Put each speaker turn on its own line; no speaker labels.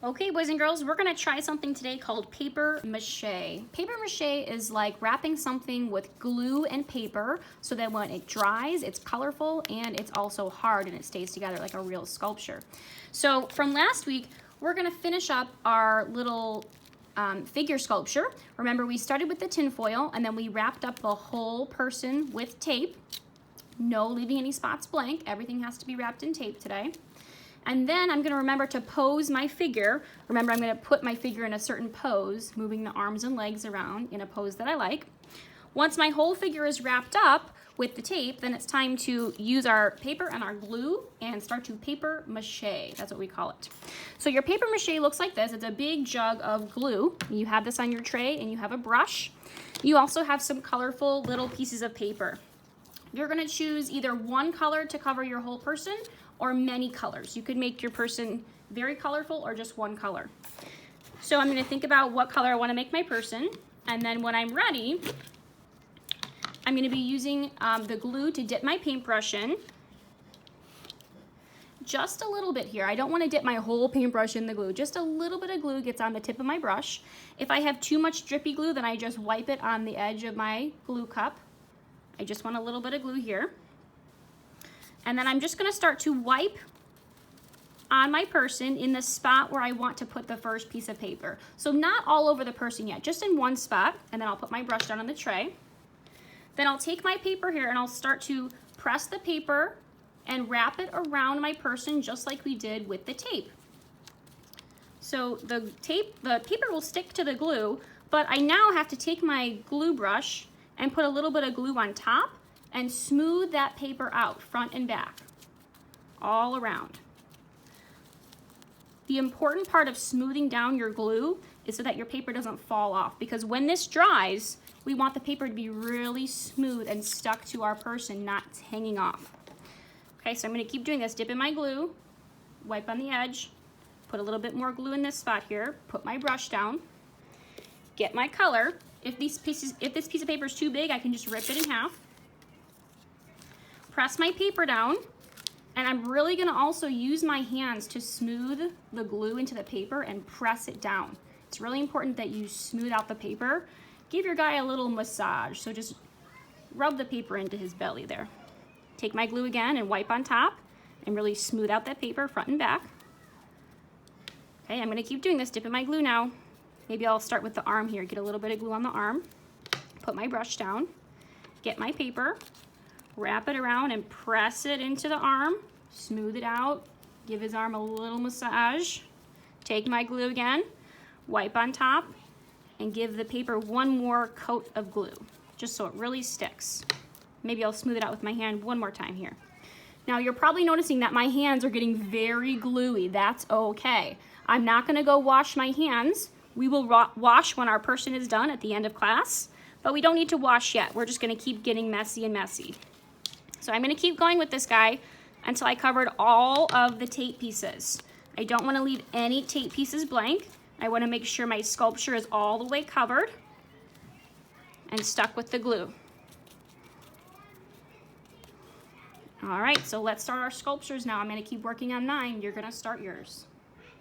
Okay, boys and girls, we're gonna try something today called paper mache. Paper mache is like wrapping something with glue and paper so that when it dries, it's colorful and it's also hard and it stays together like a real sculpture. So from last week, we're gonna finish up our little figure sculpture. Remember, we started with the tin foil and then we wrapped up the whole person with tape. No leaving any spots blank. Everything has to be wrapped in tape today. And then I'm gonna remember to pose my figure. Remember, I'm gonna put my figure in a certain pose, moving the arms and legs around in a pose that I like. Once my whole figure is wrapped up with the tape, then it's time to use our paper and our glue and start to paper mache. That's what we call it. So your paper mache looks like this. It's a big jug of glue. You have this on your tray and you have a brush. You also have some colorful little pieces of paper. You're gonna choose either one color to cover your whole person or many colors. You could make your person very colorful or just one color. So I'm gonna think about what color I wanna make my person, and then when I'm ready, I'm gonna be using the glue to dip my paintbrush in. Just a little bit here. I don't wanna dip my whole paintbrush in the glue. Just a little bit of glue gets on the tip of my brush. If I have too much drippy glue, then I just wipe it on the edge of my glue cup. I just want a little bit of glue here. And then I'm just gonna start to wipe on my person in the spot where I want to put the first piece of paper. So not all over the person yet, just in one spot, and then I'll put my brush down on the tray. Then I'll take my paper here and I'll start to press the paper and wrap it around my person just like we did with the tape. So the paper will stick to the glue, but I now have to take my glue brush and put a little bit of glue on top and smooth that paper out, front and back, all around. The important part of smoothing down your glue is so that your paper doesn't fall off, because when this dries, we want the paper to be really smooth and stuck to our person, not hanging off. Okay, so I'm gonna keep doing this. Dip in my glue, wipe on the edge, put a little bit more glue in this spot here, put my brush down, get my color. If this piece of paper is too big, I can just rip it in half. Press my paper down, and I'm really gonna also use my hands to smooth the glue into the paper and press it down. It's really important that you smooth out the paper. Give your guy a little massage, so just rub the paper into his belly there. Take my glue again and wipe on top and really smooth out that paper front and back. Okay, I'm gonna keep doing this, dip in my glue now. Maybe I'll start with the arm here, get a little bit of glue on the arm, put my brush down, get my paper, wrap it around and press it into the arm, smooth it out, give his arm a little massage, take my glue again, wipe on top, and give the paper one more coat of glue, just so it really sticks. Maybe I'll smooth it out with my hand one more time here. Now you're probably noticing that my hands are getting very gluey. That's okay. I'm not gonna go wash my hands. We will wash when our person is done at the end of class, but we don't need to wash yet. We're just gonna keep getting messy and messy. So I'm gonna keep going with this guy until I covered all of the tape pieces. I don't wanna leave any tape pieces blank. I wanna make sure my sculpture is all the way covered and stuck with the glue. All right, so let's start our sculptures now. I'm gonna keep working on mine. You're gonna start yours.